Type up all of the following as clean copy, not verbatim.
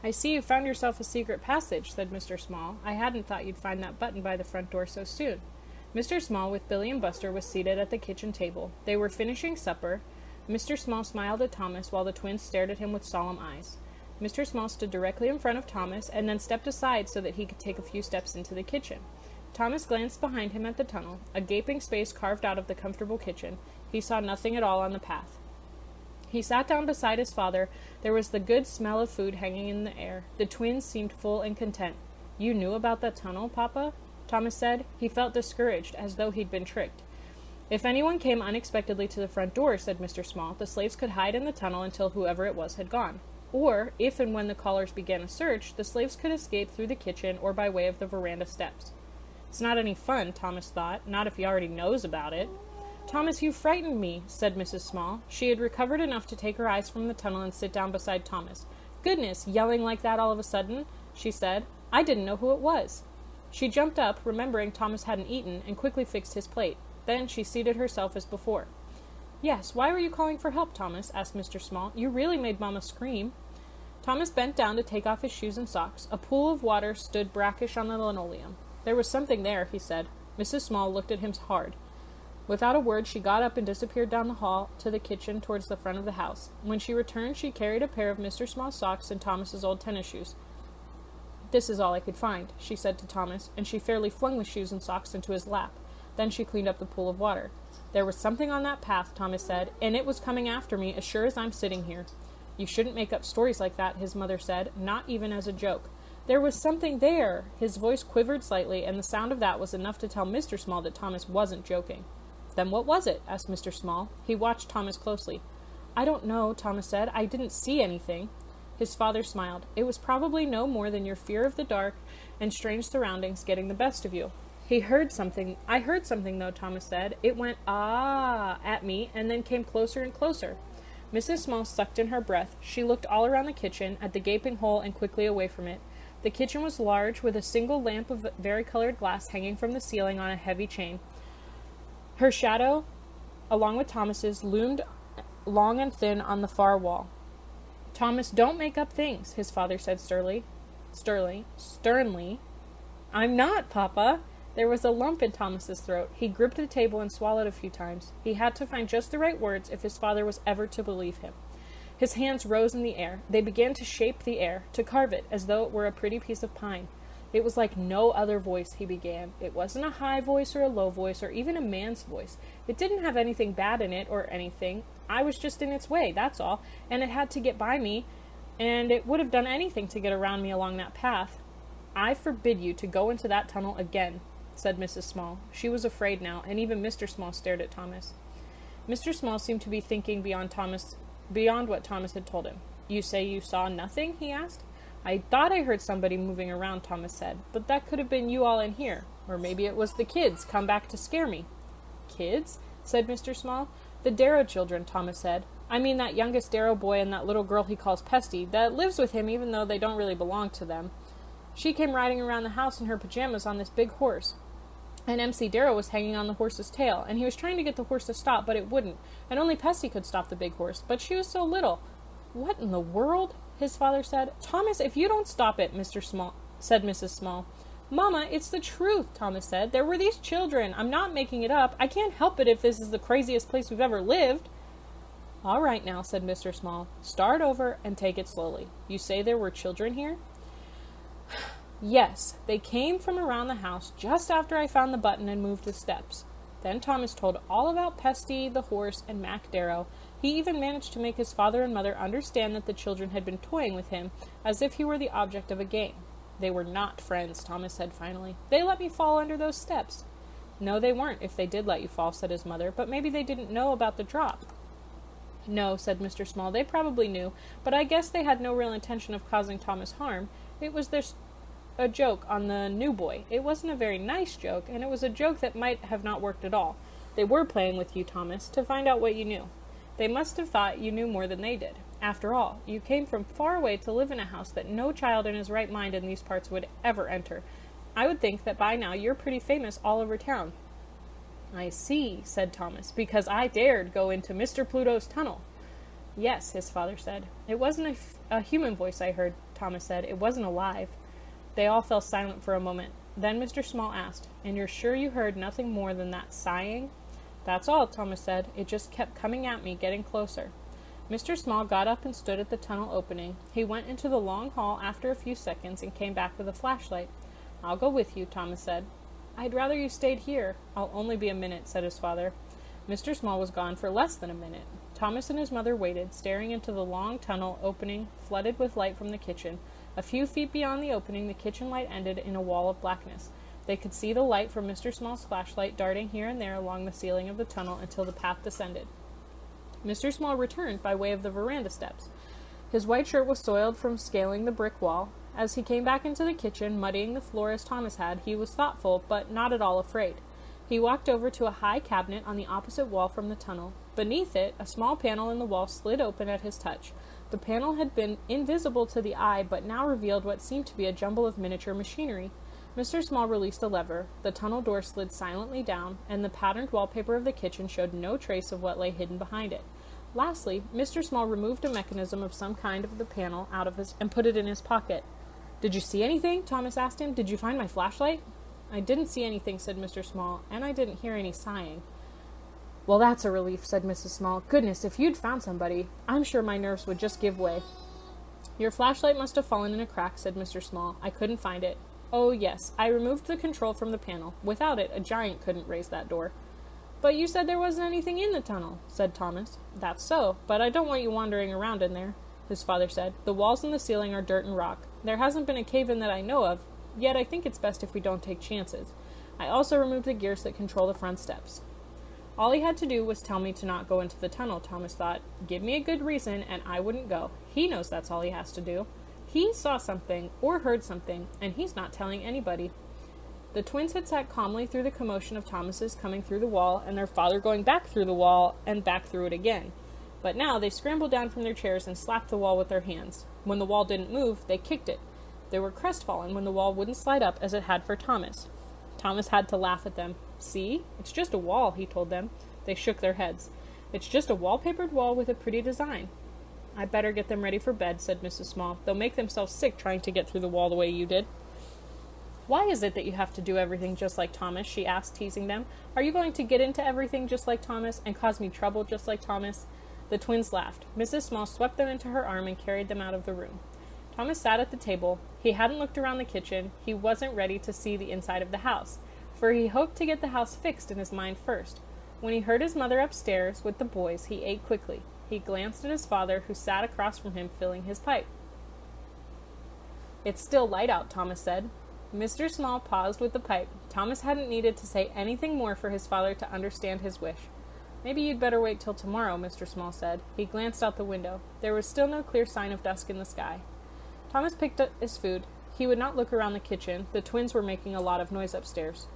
"I see you found yourself a secret passage," said Mr. Small. "I hadn't thought you'd find that button by the front door so soon." Mr. Small, with Billy and Buster, was seated at the kitchen table. They were finishing supper. Mr. Small smiled at Thomas while the twins stared at him with solemn eyes. Mr. Small stood directly in front of Thomas and then stepped aside so that he could take a few steps into the kitchen. Thomas glanced behind him at the tunnel, a gaping space carved out of the comfortable kitchen. He saw nothing at all on the path. He sat down beside his father. There was the good smell of food hanging in the air. The twins seemed full and content. "You knew about that tunnel, Papa?" Thomas said. He felt discouraged, as though he'd been tricked. "If anyone came unexpectedly to the front door," said Mr. Small, "the slaves could hide in the tunnel until whoever it was had gone. Or, if and when the callers began a search, the slaves could escape through the kitchen or by way of the veranda steps." "It's not any fun," Thomas thought. "Not if he already knows about it." "Thomas, you frightened me," said Mrs. Small. She had recovered enough to take her eyes from the tunnel and sit down beside Thomas. "Goodness, yelling like that all of a sudden," she said. "I didn't know who it was." She jumped up, remembering Thomas hadn't eaten, and quickly fixed his plate. Then she seated herself as before. "Yes, why were you calling for help, Thomas?" asked Mr. Small. "You really made Mamma scream." Thomas bent down to take off his shoes and socks. A pool of water stood brackish on the linoleum. "There was something there," he said. Mrs. Small looked at him hard. Without a word, she got up and disappeared down the hall to the kitchen towards the front of the house. When she returned, she carried a pair of Mr. Small's socks and Thomas's old tennis shoes. "This is all I could find," she said to Thomas, and she fairly flung the shoes and socks into his lap. Then she cleaned up the pool of water. "There was something on that path," Thomas said, "and it was coming after me as sure as I'm sitting here." "You shouldn't make up stories like that," his mother said, "not even as a joke." "There was something there!" His voice quivered slightly, and the sound of that was enough to tell Mr. Small that Thomas wasn't joking. "Then what was it?" asked Mr. Small. He watched Thomas closely. "I don't know," Thomas said. "I didn't see anything." His father smiled. "It was probably no more than your fear of the dark and strange surroundings getting the best of you." "I heard something, though," Thomas said. "It went, 'ah,' at me, and then came closer and closer." Mrs. Small sucked in her breath. She looked all around the kitchen, at the gaping hole, and quickly away from it. The kitchen was large, with a single lamp of varicolored glass hanging from the ceiling on a heavy chain. Her shadow, along with Thomas's, loomed long and thin on the far wall. "Thomas, don't make up things," his father said sternly. "I'm not, Papa." There was a lump in Thomas's throat. He gripped the table and swallowed a few times. He had to find just the right words if his father was ever to believe him. His hands rose in the air. They began to shape the air, to carve it, as though it were a pretty piece of pine. "It was like no other voice," he began. "It wasn't a high voice or a low voice or even a man's voice. It didn't have anything bad in it or anything. I was just in its way, that's all, and it had to get by me, and it would have done anything to get around me along that path." "I forbid you to go into that tunnel again," said Mrs. Small. She was afraid now, and even Mr. Small stared at Thomas. Mr. Small seemed to be thinking beyond what Thomas had told him. "You say you saw nothing?" he asked. "I thought I heard somebody moving around," Thomas said, "but that could have been you all in here. Or maybe it was the kids come back to scare me." "Kids?" said Mr. Small. "The Darrow children," Thomas said. "I mean that youngest Darrow boy and that little girl he calls Pesty, that lives with him even though they don't really belong to them. She came riding around the house in her pajamas on this big horse. And M.C. Darrow was hanging on the horse's tail, and he was trying to get the horse to stop, but it wouldn't, and only Pesty could stop the big horse, but she was so little." "What in the world?" his father said. "Thomas, if you don't stop it," said Mrs. Small. "Mama, it's the truth," Thomas said. "There were these children. I'm not making it up. I can't help it if this is the craziest place we've ever lived." "All right now," said Mr. Small. "Start over and take it slowly. You say there were children here?" "Yes, they came from around the house just after I found the button and moved the steps." Then Thomas told all about Pesty, the horse, and Mac Darrow. He even managed to make his father and mother understand that the children had been toying with him as if he were the object of a game. "They were not friends," Thomas said finally. "They let me fall under those steps." "No, they weren't, if they did let you fall," said his mother, "but maybe they didn't know about the drop." "No," said Mr. Small, "they probably knew, but I guess they had no real intention of causing Thomas harm. It was a joke on the new boy. It wasn't a very nice joke, and it was a joke that might have not worked at all. They were playing with you, Thomas, to find out what you knew. They must have thought you knew more than they did. After all, you came from far away to live in a house that no child in his right mind in these parts would ever enter. I would think that by now you're pretty famous all over town." "I see," said Thomas, "because I dared go into Mr. Pluto's tunnel." "Yes," his father said. "It wasn't A human voice I heard, Thomas said. It wasn't alive. They all fell silent for a moment. Then Mr. Small asked, "And you're sure you heard nothing more than that sighing?" "That's all," Thomas said. "It just kept coming at me, getting closer." Mr. Small got up and stood at the tunnel opening. He went into the long hall after a few seconds and came back with a flashlight. "I'll go with you," Thomas said. "I'd rather you stayed here." "I'll only be a minute," said his father. Mr. Small was gone for less than a minute. Thomas and his mother waited, staring into the long tunnel opening, flooded with light from the kitchen. A few feet beyond the opening, the kitchen light ended in a wall of blackness. They could see the light from Mr. Small's flashlight darting here and there along the ceiling of the tunnel until the path descended. Mr. Small returned by way of the veranda steps. His white shirt was soiled from scaling the brick wall. As he came back into the kitchen, muddying the floor as Thomas had, he was thoughtful, but not at all afraid. He walked over to a high cabinet on the opposite wall from the tunnel. Beneath it, a small panel in the wall slid open at his touch. The panel had been invisible to the eye, but now revealed what seemed to be a jumble of miniature machinery. Mr. Small released a lever. The tunnel door slid silently down, and the patterned wallpaper of the kitchen showed no trace of what lay hidden behind it. Lastly, Mr. Small removed a mechanism of some kind of the panel out of his and put it in his pocket. "Did you see anything?" Thomas asked him. "Did you find my flashlight?" "I didn't see anything," said Mr. Small, "and I didn't hear any sighing." "Well, that's a relief," said Mrs. Small. "Goodness, if you'd found somebody, I'm sure my nerves would just give way." "Your flashlight must have fallen in a crack," said Mr. Small. "I couldn't find it." "Oh, yes, I removed the control from the panel. Without it, a giant couldn't raise that door." "But you said there wasn't anything in the tunnel," said Thomas. "That's so, but I don't want you wandering around in there," his father said. "The walls and the ceiling are dirt and rock. There hasn't been a cave-in that I know of, yet I think it's best if we don't take chances. I also removed the gears that control the front steps." All he had to do was tell me to not go into the tunnel, Thomas thought. Give me a good reason, and I wouldn't go. He knows that's all he has to do. He saw something, or heard something, and he's not telling anybody. The twins had sat calmly through the commotion of Thomas's coming through the wall, and their father going back through the wall, and back through it again. But now they scrambled down from their chairs and slapped the wall with their hands. When the wall didn't move, they kicked it. They were crestfallen when the wall wouldn't slide up as it had for Thomas. Thomas had to laugh at them. "See? It's just a wall," he told them. They shook their heads. "It's just a wallpapered wall with a pretty design." "I'd better get them ready for bed," said Mrs. Small. "They'll make themselves sick trying to get through the wall the way you did." "Why is it that you have to do everything just like Thomas?" she asked, teasing them. "Are you going to get into everything just like Thomas and cause me trouble just like Thomas?" The twins laughed. Mrs. Small swept them into her arm and carried them out of the room. Thomas sat at the table. He hadn't looked around the kitchen. He wasn't ready to see the inside of the house, for he hoped to get the house fixed in his mind first. When he heard his mother upstairs with the boys, he ate quickly. He glanced at his father, who sat across from him filling his pipe. "It's still light out," Thomas said. Mr. Small paused with the pipe. Thomas hadn't needed to say anything more for his father to understand his wish. "Maybe you'd better wait till tomorrow," Mr. Small said. He glanced out the window. There was still no clear sign of dusk in the sky. Thomas picked up his food. He would not look around the kitchen. The twins were making a lot of noise upstairs.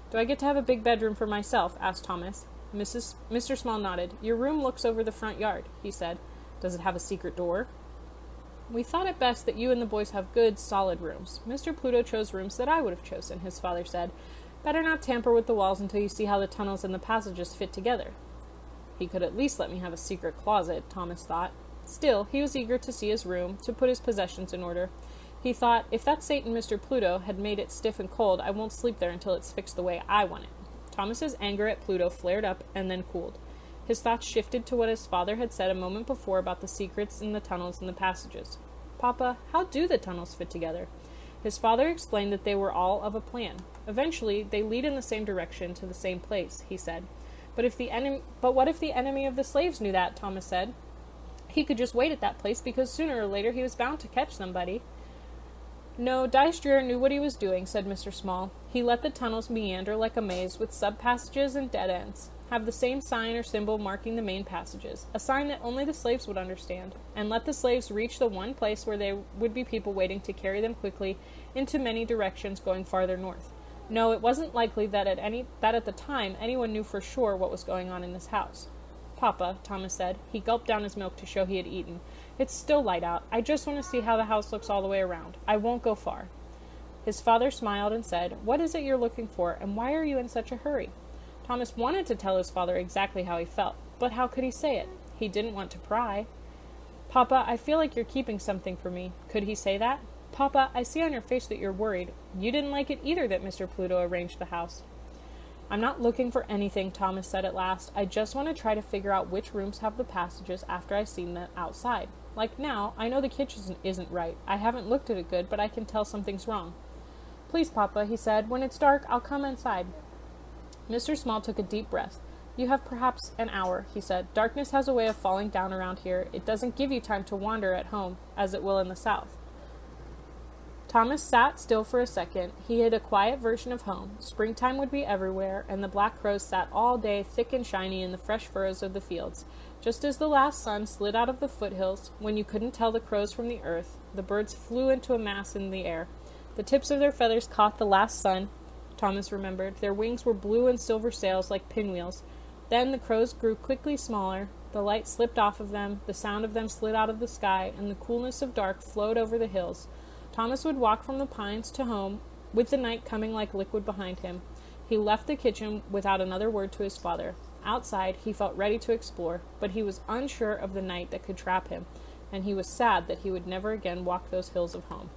"Do I get to have a big bedroom for myself?" asked Thomas. Mr. Small nodded. "Your room looks over the front yard," he said. "Does it have a secret door?" "We thought it best that you and the boys have good, solid rooms. Mr. Pluto chose rooms that I would have chosen," his father said. "Better not tamper with the walls until you see how the tunnels and the passages fit together." He could at least let me have a secret closet, Thomas thought. Still, he was eager to see his room, to put his possessions in order. He thought, if that Satan Mr. Pluto had made it stiff and cold, I won't sleep there until it's fixed the way I want it. Thomas's anger at Pluto flared up and then cooled. His thoughts shifted to what his father had said a moment before about the secrets in the tunnels and the passages. "Papa, how do the tunnels fit together?" His father explained that they were all of a plan. "Eventually, they lead in the same direction to the same place," he said. But what if the enemy of the slaves knew that?" Thomas said. "He could just wait at that place because sooner or later he was bound to catch somebody." "No, Drear knew what he was doing," said Mr. Small. "He let the tunnels meander like a maze with sub-passages and dead ends. Have the same sign or symbol marking the main passages, a sign that only the slaves would understand, and let the slaves reach the one place where there would be people waiting to carry them quickly into many directions going farther north. No, it wasn't likely that at the time anyone knew for sure what was going on in this house." "Papa," Thomas said. He gulped down his milk to show he had eaten. "It's still light out. I just want to see how the house looks all the way around. I won't go far." His father smiled and said, "What is it you're looking for, and why are you in such a hurry?" Thomas wanted to tell his father exactly how he felt, but how could he say it? He didn't want to pry. Papa, I feel like you're keeping something from me. Could he say that? Papa, I see on your face that you're worried. You didn't like it either that Mr. Pluto arranged the house. I'm not looking for anything, Thomas said at last. I just want to try to figure out which rooms have the passages after I've seen them outside. Like now, I know the kitchen isn't right. I haven't looked at it good, but I can tell something's wrong. Please, Papa, he said. When it's dark, I'll come inside. Mr. Small took a deep breath. You have perhaps an hour, he said. Darkness has a way of falling down around here. It doesn't give you time to wander at home, as it will in the south. Thomas sat still for a second. He had a quiet version of home. Springtime would be everywhere, and the black crows sat all day thick and shiny in the fresh furrows of the fields. Just as the last sun slid out of the foothills, when you couldn't tell the crows from the earth, the birds flew into a mass in the air. The tips of their feathers caught the last sun, Thomas remembered. Their wings were blue and silver sails like pinwheels. Then the crows grew quickly smaller. The light slipped off of them, the sound of them slid out of the sky, and the coolness of dark flowed over the hills. Thomas would walk from the pines to home, with the night coming like liquid behind him. He left the kitchen without another word to his father. Outside, he felt ready to explore, but he was unsure of the night that could trap him, and he was sad that he would never again walk those hills of home.